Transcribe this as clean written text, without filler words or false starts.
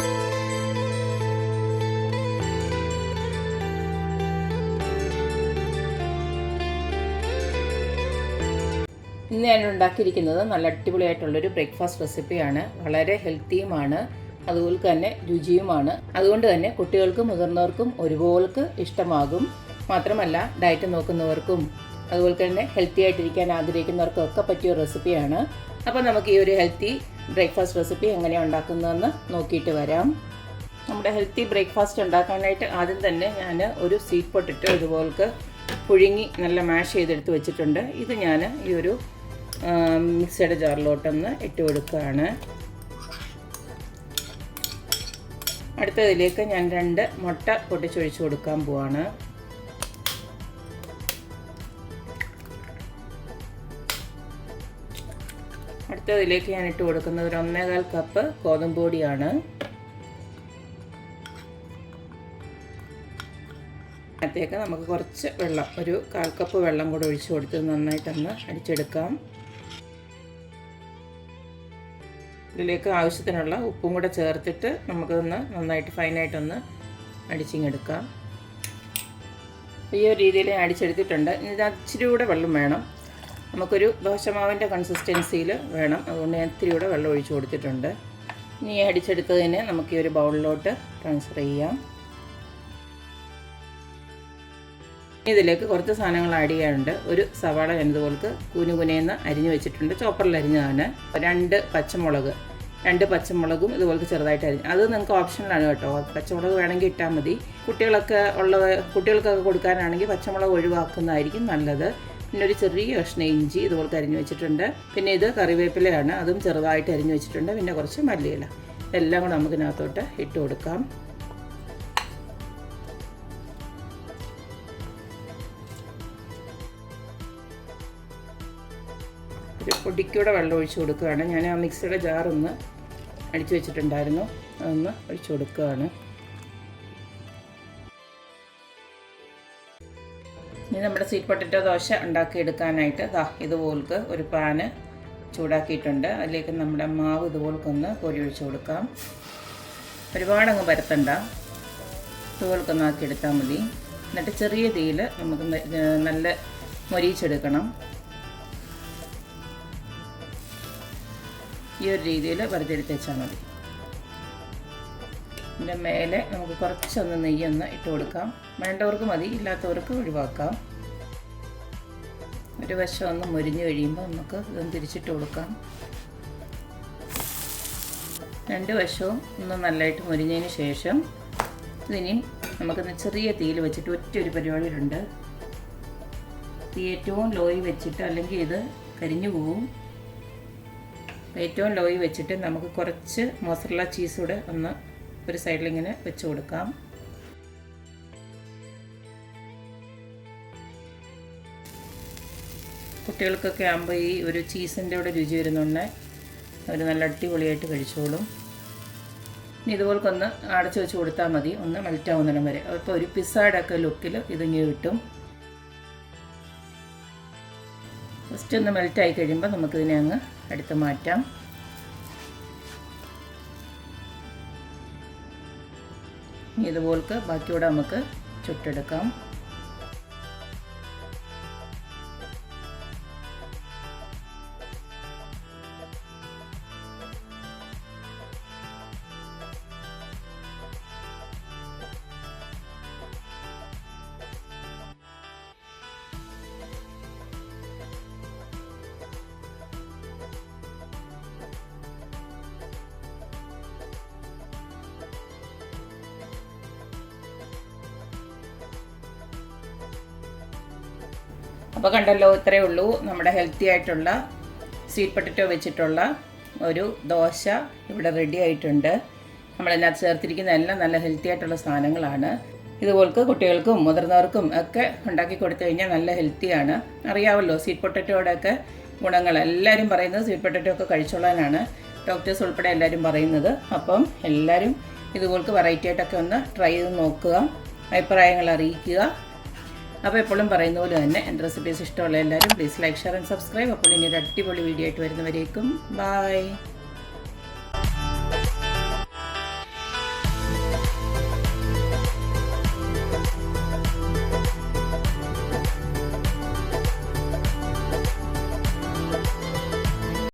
ഇന്ന് ഞാൻ ഉണ്ടാക്കിയിരിക്കുന്നത് നല്ല അടിപൊളിയായിട്ടുള്ളൊരു ബ്രേക്ക്ഫാസ്റ്റ് റെസിപ്പിയാണ്. വളരെ ഹെൽത്തിയുമാണ്, അതുപോലെ തന്നെ രുചിയുമാണ്. അതുകൊണ്ട് തന്നെ കുട്ടികൾക്കും മുതിർന്നവർക്കും ഒരുപോലെ ഇഷ്ടമാകും. മാത്രമല്ല ഡയറ്റ് നോക്കുന്നവർക്കും അതുപോലെ തന്നെ ഹെൽത്തി ആയിട്ടിരിക്കാൻ ആഗ്രഹിക്കുന്നവർക്കും ഒക്കെ പറ്റിയ റെസിപ്പിയാണ്. അപ്പോൾ നമുക്ക് ഈ ഒരു ഹെൽത്തി ബ്രേക്ക്ഫാസ്റ്റ് റെസിപ്പി എങ്ങനെയാണ് ഉണ്ടാക്കുന്നതെന്ന് നോക്കിയിട്ട് വരാം. നമ്മുടെ ഹെൽത്തി ബ്രേക്ക്ഫാസ്റ്റ് ഉണ്ടാക്കാനായിട്ട് ആദ്യം തന്നെ ഞാൻ ഒരു സ്വീറ്റ് പൊട്ടറ്റോ ഇതുപോലെ പുഴുങ്ങി നല്ല മാഷ് ചെയ്തെടുത്ത് വെച്ചിട്ടുണ്ട്. ഇത് ഞാൻ ഈ ഒരു മിക്സിയുടെ ജാറിലോട്ടൊന്ന് ഇട്ട് കൊടുക്കുകയാണ്. അടുത്തതിലേക്ക് ഞാൻ 2 മുട്ട പൊട്ടിച്ചൊഴിച്ച് കൊടുക്കാൻ പോവാണ്. അടുത്തതിലേക്ക് ഞാൻ ഇട്ട് കൊടുക്കുന്നത് ഒരു 1.25 കപ്പ് ഗോതമ്പ് പൊടിയാണ്. അതിലേക്ക് നമുക്ക് കുറച്ച് വെള്ളം, ഒരു 1/4 കപ്പ് വെള്ളം കൂടെ ഒഴിച്ച് കൊടുത്ത് നന്നായിട്ടൊന്ന് അടിച്ചെടുക്കാം. ഇതിലേക്ക് ആവശ്യത്തിനുള്ള ഉപ്പും കൂടെ ചേർത്തിട്ട് നമുക്കൊന്ന് നന്നായിട്ട് ഫൈനായിട്ടൊന്ന് അടിച്ചിങ്ങെടുക്കാം. ഈ ഒരു രീതിയിൽ അടിച്ചെടുത്തിട്ടുണ്ട്. ഇത് ഇച്ചിരി കൂടെ വെള്ളം വേണം, നമുക്കൊരു ദോശമാവിൻ്റെ കൺസിസ്റ്റൻസിയിൽ വേണം. അതുകൊണ്ട് ഞാൻ ഇത്തിരി കൂടെ വെള്ളം ഒഴിച്ച് കൊടുത്തിട്ടുണ്ട്. ഇനി അടിച്ചെടുത്തതിനെ നമുക്ക് ഈ ഒരു ബൗളിലോട്ട് ട്രാൻസ്ഫർ ചെയ്യാം. ഇതിലേക്ക് കുറച്ച് സാധനങ്ങൾ ആഡ് ചെയ്യാനുണ്ട്. ഒരു സവാള എന്നതുപോലെ കുനുകുനയെന്ന് അരിഞ്ഞ് വെച്ചിട്ടുണ്ട്, ചോപ്പറിൽ അരിഞ്ഞതാണ്. 2 പച്ചമുളകും ഇതുപോലെ ചെറുതായിട്ട് അരിഞ്ഞ്, അത് നിങ്ങൾക്ക് ഓപ്ഷനിലാണ് കേട്ടോ. പച്ചമുളക് വേണമെങ്കിൽ ഇട്ടാൽ മതി. കുട്ടികൾക്കൊക്കെ കൊടുക്കാനാണെങ്കിൽ പച്ചമുളക് ഒഴിവാക്കുന്നതായിരിക്കും നല്ലത്. പിന്നെ ഒരു ചെറിയ കഷ്ണം ഇഞ്ചി ഇതുപോലെ അരിഞ്ഞ് വെച്ചിട്ടുണ്ട്. പിന്നെ ഇത് കറിവേപ്പിലയാണ്, അതും ചെറുതായിട്ട് അരിഞ്ഞ് വെച്ചിട്ടുണ്ട്. പിന്നെ കുറച്ച് മല്ലിയില, ഇതെല്ലാം കൂടെ നമുക്ക് ഇതിനകത്തോട്ട് ഇട്ട് കൊടുക്കാം. ഒരു പൊടിക്കൂടെ വെള്ളം ഒഴിച്ച് കൊടുക്കുകയാണ്. ഞാൻ ആ മിക്സിയുടെ ജാറൊന്ന് അടിച്ചു വെച്ചിട്ടുണ്ടായിരുന്നു, അതൊന്ന് ഒഴിച്ച് കൊടുക്കുകയാണ്. ഇനി നമ്മുടെ സ്വീറ്റ് പൊട്ടറ്റോ ദോശ ഉണ്ടാക്കിയെടുക്കാനായിട്ട് ഇതുപോലക്ക് ഒരു പാന് ചൂടാക്കിയിട്ടുണ്ട്. അതിലേക്ക് നമ്മുടെ മാവ് ഇതുപോലക്കൊന്ന് കോരി ഒഴിച്ച് കൊടുക്കാം. ഒരുപാടങ്ങ് പരത്തണ്ട, ഇതുപോലക്കൊന്ന് ആക്കിയെടുത്താൽ മതി. എന്നിട്ട് ചെറിയ തീയിൽ നമുക്ക് നല്ല മൊരിയിച്ചെടുക്കണം. ഈ ഒരു രീതിയിൽ വറുത്തെടുത്ത് വെച്ചാൽ മതി. ഇതിൻ്റെ മേലെ നമുക്ക് കുറച്ചൊന്ന് നെയ്യൊന്ന് ഇട്ട് കൊടുക്കാം. വേണ്ടവർക്ക് മതി, ഇല്ലാത്തവർക്ക് ഒഴിവാക്കാം. ഒരു വശം ഒന്ന് മുരിഞ്ഞ് കഴിയുമ്പോൾ നമുക്ക് ഇതൊന്ന് തിരിച്ചിട്ട് കൊടുക്കാം. 2 വശവും ഒന്ന് നല്ലതായിട്ട് മുരിഞ്ഞതിന് ശേഷം ഇതിനി നമുക്കൊന്ന് ചെറിയ തീയിൽ വെച്ചിട്ട് ഒറ്റൊരു പരിപാടിയുണ്ട്. തീ ഏറ്റവും ലോയിൽ വെച്ചിട്ട്, അല്ലെങ്കിൽ ഇത് കരിഞ്ഞു പോവും. ഏറ്റവും ലോയിൽ വെച്ചിട്ട് നമുക്ക് കുറച്ച് മോസറല്ല ചീസ് കൂടെ ഒന്ന് ഒരു സൈഡിലിങ്ങനെ വെച്ച് കൊടുക്കാം. കുട്ടികൾക്കൊക്കെ ആകുമ്പോൾ ഈ ഒരു ചീസിൻ്റെ കൂടെ രുചി വരുന്നുണ്ട്, അവർ നല്ല അടിപൊളിയായിട്ട് കഴിച്ചോളും. ഇനി ഇതുപോലൊന്ന് അടച്ച് വെച്ച് കൊടുത്താൽ മതി, ഒന്ന് മെൽറ്റാവുന്നിടം വരെ. അപ്പോൾ ഒരു പിസ്സയുടെയൊക്കെ ലുക്കിൽ ഇതിങ്ങനെ കിട്ടും. ജസ്റ്റ് ഒന്ന് മെൽറ്റായി കഴിയുമ്പോൾ നമുക്കിതിനെ അങ്ങ് എടുത്ത് മാറ്റാം. ഇതുപോലക്ക് ബാക്കിയൂടെ നമുക്ക് ചുട്ടെടുക്കാം. അപ്പോൾ കണ്ടല്ലോ, ഇത്രയേ ഉള്ളൂ നമ്മുടെ ഹെൽത്തി ആയിട്ടുള്ള സ്വീറ്റ് പൊട്ടറ്റോ വെച്ചിട്ടുള്ള ഒരു ദോശ ഇവിടെ റെഡി ആയിട്ടുണ്ട്. നമ്മളതിനകത്ത് ചേർത്തിരിക്കുന്ന എല്ലാം നല്ല ഹെൽത്തി ആയിട്ടുള്ള സാധനങ്ങളാണ്. ഇതുപോലത്തെ കുട്ടികൾക്കും മുതിർന്നവർക്കും ഒക്കെ ഉണ്ടാക്കി കൊടുത്തു കഴിഞ്ഞാൽ നല്ല ഹെൽത്തിയാണ്. അറിയാമല്ലോ സ്വീറ്റ് പൊട്ടറ്റോയുടെയൊക്കെ ഗുണങ്ങൾ. എല്ലാവരും പറയുന്നത് സ്വീറ്റ് പൊട്ടറ്റോ ഒക്കെ കഴിച്ചോളാനാണ്, ഡോക്ടേഴ്സ് ഉൾപ്പെടെ എല്ലാവരും പറയുന്നത്. അപ്പം എല്ലാവരും ഇതുപോലത്തെ വെറൈറ്റി ആയിട്ടൊക്കെ ഒന്ന് ട്രൈ ചെയ്ത് നോക്കുക, അഭിപ്രായങ്ങൾ അറിയിക്കുക. അപ്പോൾ എപ്പോഴും പറയുന്ന പോലെ തന്നെ എൻ്റെ റെസിപ്പീസ് ഇഷ്ടമുള്ള എല്ലാവരും please like, share and subscribe. അപ്പോൾ ഇനി ഒരു അടിപൊളി വീഡിയോ ആയിട്ട് വരുന്നവരേക്കും ബൈ.